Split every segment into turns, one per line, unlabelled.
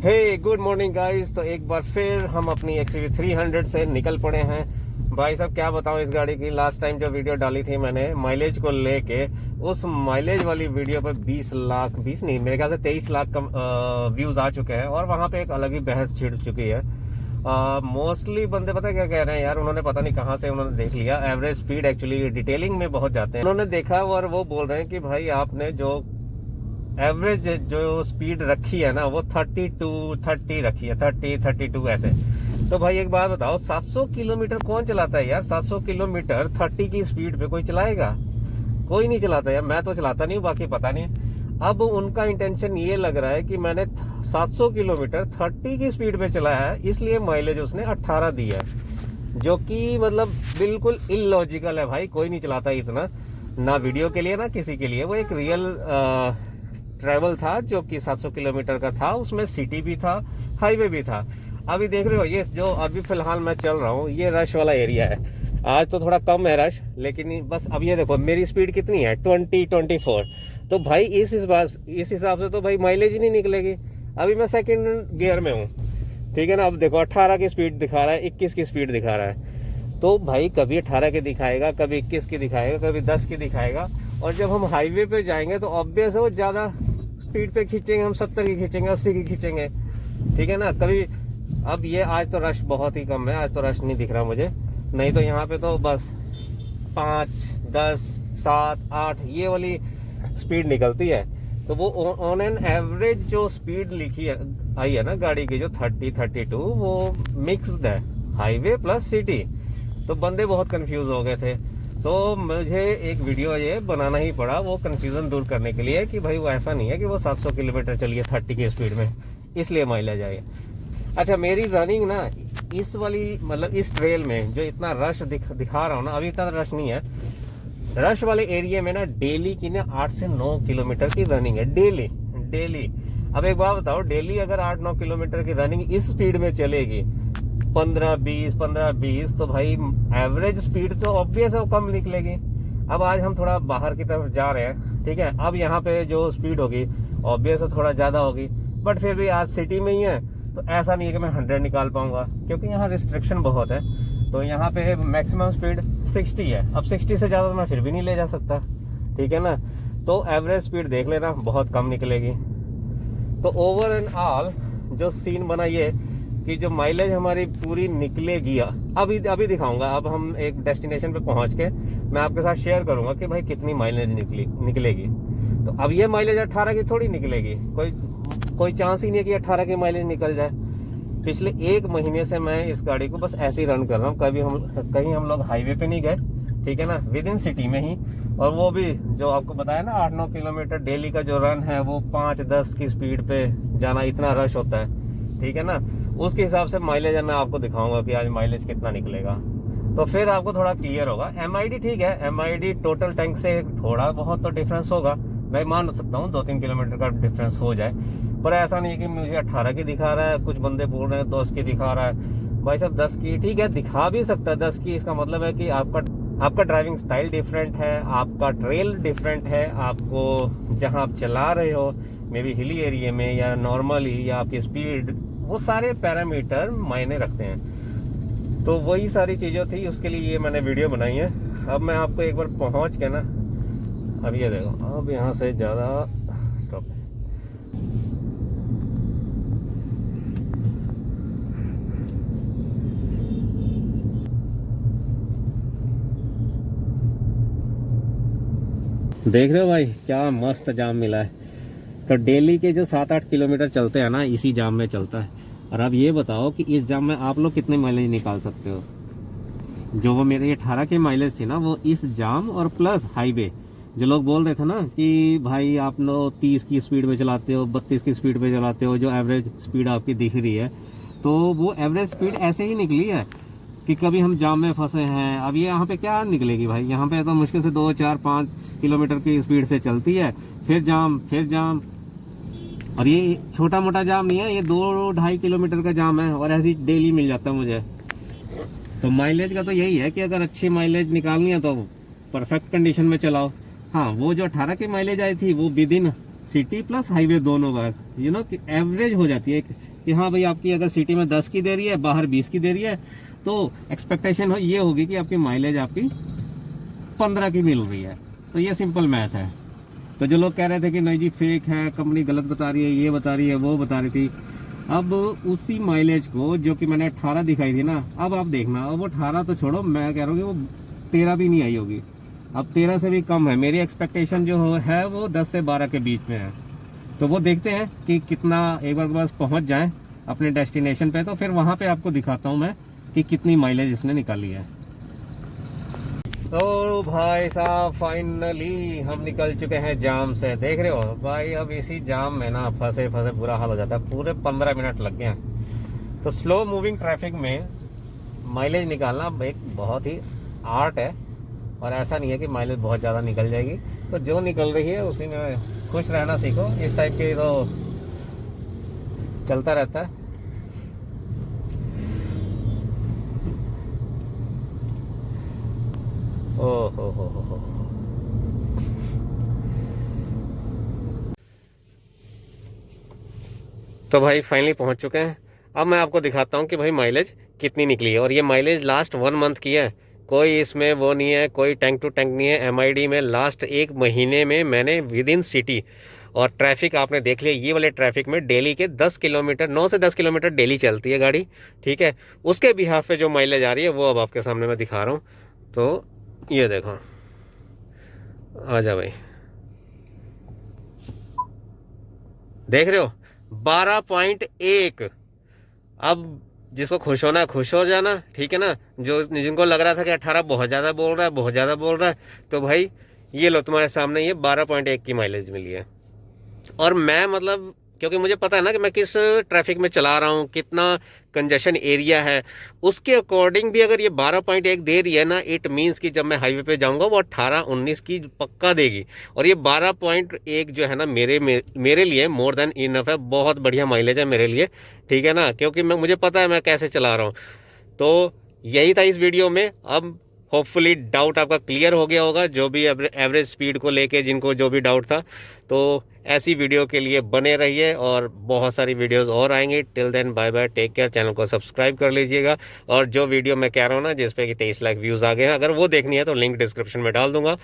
हे good morning guys. तो एक बार फिर हम अपनी XUV 300 से निकल पड़े हैं। भाई साहब क्या बताऊं इस गाड़ी की। लास्ट टाइम जो वीडियो डाली थी मैंने माइलेज को लेके, उस माइलेज वाली वीडियो पर 20 लाख 20 नहीं मेरे ख्याल से 23 लाख व्यूज आ चुके हैं और वहां पे एक अलग ही बहस छिड़ चुकी है। मोस्टली बंदे पता क्या कह रहे हैं यार, उन्होंने पता नहीं कहाँ से उन्होंने देख लिया। एवरेज स्पीड एक्चुअली डिटेलिंग में बहुत जाते हैं, उन्होंने देखा और वो बोल रहे हैं कि भाई आपने जो एवरेज जो स्पीड रखी है ना वो 30 रखी है, 32 ऐसे। तो भाई एक बात बताओ, 700 किलोमीटर कौन चलाता है यार? 700 किलोमीटर 30 की स्पीड पे कोई चलाएगा? कोई नहीं चलाता यार। मैं तो चलाता नहीं हूँ, बाकी पता नहीं। अब उनका इंटेंशन ये लग रहा है कि मैंने 700 किलोमीटर 30 की स्पीड पे चलाया है, इसलिए माइलेज उसने 18 दिया है, जो कि मतलब बिल्कुल इलॉजिकल है भाई। कोई नहीं चलाता इतना, ना वीडियो के लिए ना किसी के लिए। वो एक रियल ट्रैवल था जो कि 700 किलोमीटर का था, उसमें सिटी भी था, हाईवे भी था। अभी देख रहे हो ये जो अभी फिलहाल मैं चल रहा हूँ, ये रश वाला एरिया है। आज तो थोड़ा कम है रश, लेकिन बस अब ये देखो मेरी स्पीड कितनी है, 24। तो भाई इस हिसाब से तो भाई माइलेज ही नहीं निकलेगी। अभी मैं सेकंड गियर में हूँ, ठीक है ना। अब देखो 18 की स्पीड दिखा रहा है, 21 की स्पीड दिखा रहा है। तो भाई कभी 18 की दिखाएगा, कभी 21 की दिखाएगा, कभी 10 की दिखाएगा। और जब हम हाईवे पे जाएंगे तो ऑब्वियस है वो ज्यादा स्पीड पे खींचेंगे, हम 70 की खींचेंगे, 80 की खींचेंगे, ठीक है ना। कभी अब ये आज तो रश बहुत ही कम है, आज तो रश नहीं दिख रहा मुझे। नहीं तो यहाँ पे तो बस 5, 10, 7, 8 ये वाली स्पीड निकलती है। तो वो ऑन एन एवरेज जो स्पीड लिखी है आई है ना गाड़ी की, जो 32 वो मिक्स्ड है, हाईवे प्लस सिटी। तो बंदे बहुत कंफ्यूज हो गए थे। तो मुझे एक वीडियो ये बनाना ही पड़ा वो कंफ्यूजन दूर करने के लिए कि भाई वो ऐसा नहीं है कि वो 700 किलोमीटर चलिए 30 की स्पीड में, इसलिए माइलेज आए। अच्छा, मेरी रनिंग ना इस वाली मतलब इस ट्रेल में जो इतना रश दिखा रहा हूँ ना, अभी इतना रश नहीं है। रश वाले एरिया में ना डेली की ना 8 से 9 किलोमीटर की रनिंग है, डेली। अब एक बात बताओ, डेली अगर 8-9 किलोमीटर की रनिंग इस स्पीड में चलेगी, 15-20 तो भाई एवरेज स्पीड तो ऑब्वियस है वो कम निकलेगी। अब आज हम थोड़ा बाहर की तरफ जा रहे हैं, ठीक है। अब यहाँ पे जो स्पीड होगी ऑब्वियस है थोड़ा ज्यादा होगी, बट फिर भी आज सिटी में ही है तो ऐसा नहीं है कि मैं 100 निकाल पाऊंगा, क्योंकि यहाँ रिस्ट्रिक्शन बहुत है। तो यहाँ पे मैक्सिमम स्पीड 60 है। अब 60 से ज्यादा तो मैं फिर भी नहीं ले जा सकता, ठीक है ना। तो एवरेज स्पीड देख लेना बहुत कम निकलेगी। तो ओवर एंड ऑल जो सीन बना ये कि जो माइलेज हमारी पूरी निकलेगी, अभी दिखाऊंगा। अब हम एक डेस्टिनेशन पे पहुंच के मैं आपके साथ शेयर करूंगा कि भाई कितनी माइलेज निकलेगी। तो अब ये माइलेज 18 की थोड़ी निकलेगी, कोई चांस ही नहीं है कि 18 की माइलेज निकल जाए। पिछले 1 महीने से मैं इस गाड़ी को बस ऐसे ही रन कर रहा हूँ। कहीं हम लोग हाईवे पे नहीं गए, ठीक है ना, विद इन सिटी में ही। और वो भी जो आपको बताया ना 8-9 किलोमीटर डेली का जो रन है वो 5-10 की स्पीड पे जाना, इतना रश होता है, ठीक है ना। उसके हिसाब से माइलेज मैं आपको दिखाऊंगा कि आज माइलेज कितना निकलेगा, तो फिर आपको थोड़ा क्लियर होगा। MID ठीक है, MID टोटल टैंक से थोड़ा बहुत तो डिफरेंस होगा, मैं मान सकता हूँ 2-3 किलोमीटर का डिफरेंस हो जाए, पर ऐसा नहीं है कि मुझे 18 की दिखा रहा है। कुछ बंदे बोल रहे हैं 10 की दिखा रहा है। भाई साहब 10 की ठीक है, दिखा भी सकता है 10 की। इसका मतलब है कि आपका ड्राइविंग स्टाइल डिफरेंट है, आपका ट्रेल डिफरेंट है, आपको जहां आप चला रहे हो मे बी हिली एरिया में या नॉर्मली, या आपकी स्पीड, वो सारे पैरामीटर मायने रखते हैं। तो वही सारी चीज़ें थी, उसके लिए ये मैंने वीडियो बनाई है। अब मैं आपको एक बार पहुंच के ना, अब ये देखो, अब यहाँ से ज़्यादा स्टॉप। देख रहे हो भाई क्या मस्त जाम मिला है। तो डेली के जो 7-8 किलोमीटर चलते हैं ना, इसी जाम में चलता है। और अब ये बताओ कि इस जाम में आप लोग कितने माइलेज निकाल सकते हो? जो वो मेरे 18 के माइलेज थी ना, वो इस जाम और प्लस हाईवे, जो लोग बोल रहे थे ना कि भाई आप लोग 30 की स्पीड में चलाते हो, 32 की स्पीड में चलाते हो, जो एवरेज स्पीड आपकी दिख रही है, तो वो एवरेज स्पीड ऐसे ही निकली है कि कभी हम जाम में फंसे हैं। अब ये यहाँ पे क्या निकलेगी भाई? यहाँ पे तो मुश्किल से 2, 4, 5 किलोमीटर की स्पीड से चलती है, फिर जाम। और ये छोटा मोटा जाम नहीं है, ये 2-2.5 किलोमीटर का जाम है, और ऐसी डेली मिल जाता है मुझे। तो माइलेज का तो यही है कि अगर अच्छी माइलेज निकालनी है तो परफेक्ट कंडीशन में चलाओ। हाँ, वो जो 18 की माइलेज आई थी वो with in city plus highway दोनों का, कि एवरेज हो जाती है, कि हाँ भाई आपकी अगर सिटी में 10 की दे रही है, बाहर 20 की दे रही है, तो एक्सपेक्टेशन ये होगी कि आपकी माइलेज आपकी 15 की मिल रही है। तो ये सिंपल मैथ है। तो जो लोग कह रहे थे कि नहीं जी फेक है, कंपनी गलत बता रही है, ये बता रही है, वो बता रही थी, अब उसी माइलेज को जो कि मैंने 18 दिखाई थी ना, अब आप देखना, अब वो 18 तो छोड़ो, मैं कह रहा हूँ कि वो 13 भी नहीं आई होगी, अब 13 से भी कम है। मेरी एक्सपेक्टेशन जो है वो 10 से 12 के बीच में है। तो वो देखते हैं कि कितना, एक बार बस पहुंच जाएं अपने डेस्टिनेशन पे, तो फिर वहां पे आपको दिखाता हूं मैं कि कितनी माइलेज इसने निकाली है। तो भाई साहब फाइनली हम निकल चुके हैं जाम से। देख रहे हो भाई, अब इसी जाम में ना फंसे फंसे बुरा हाल हो जाता है। पूरे 15 मिनट लग गए हैं। तो स्लो मूविंग ट्रैफिक में माइलेज निकालना एक बहुत ही आर्ट है, और ऐसा नहीं है कि माइलेज बहुत ज़्यादा निकल जाएगी। तो जो निकल रही है उसी में खुश रहना सीखो। इस टाइप के तो चलता रहता है। ओ हो। तो भाई फाइनली पहुंच चुके हैं। अब मैं आपको दिखाता हूं कि भाई माइलेज कितनी निकली है। और ये माइलेज लास्ट 1 मंथ की है, कोई इसमें वो नहीं है, कोई टैंक टू टैंक नहीं है। एमआईडी में लास्ट 1 महीने में मैंने विद इन सिटी, और ट्रैफिक आपने देख लिया, ये वाले ट्रैफिक में डेली के 10 किलोमीटर, 9 से 10 किलोमीटर डेली चलती है गाड़ी, ठीक है। उसके बिहाफ पे जो माइलेज आ रही है वो अब आपके सामने मैं दिखा रहा हूँ। तो ये देखो, आ जा भाई, देख रहे हो 12.1। अब जिसको खुश होना है खुश हो जाना, ठीक है ना। जो जिनको लग रहा था कि 18 बहुत ज़्यादा बोल रहा है, बहुत ज़्यादा बोल रहा है, तो भाई ये लो तुम्हारे सामने ये 12.1 की माइलेज मिली है। और मैं मतलब, क्योंकि मुझे पता है ना कि मैं किस ट्रैफिक में चला रहा हूँ, कितना कंजेशन एरिया है, उसके अकॉर्डिंग भी अगर ये 12.1 दे रही है ना, इट मीन्स कि जब मैं हाईवे पे जाऊंगा वो 18-19 की पक्का देगी। और ये 12.1 जो है ना, मेरे लिए मोर देन इनफ है, बहुत बढ़िया माइलेज है मेरे लिए, ठीक है ना। क्योंकि मुझे पता है मैं कैसे चला रहा हूँ। तो यही था इस वीडियो में। अब होपफुली डाउट आपका क्लियर हो गया होगा, जो भी एवरेज स्पीड को लेके जिनको जो भी डाउट था। तो ऐसी वीडियो के लिए बने रहिए, और बहुत सारी वीडियोस और आएंगी। Till then bye bye, take care. Channel को सब्सक्राइब कर लीजिएगा। और जो वीडियो मैं कह रहा हूँ ना, जिसपे कि 23 लाख व्यूज़ आ गए हैं, अगर वो देखनी है तो लिंक डिस्क्रिप्शन में डाल दूंगा,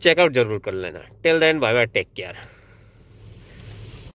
चेकआउट जरूर कर लेना। Till then bye bye, take care.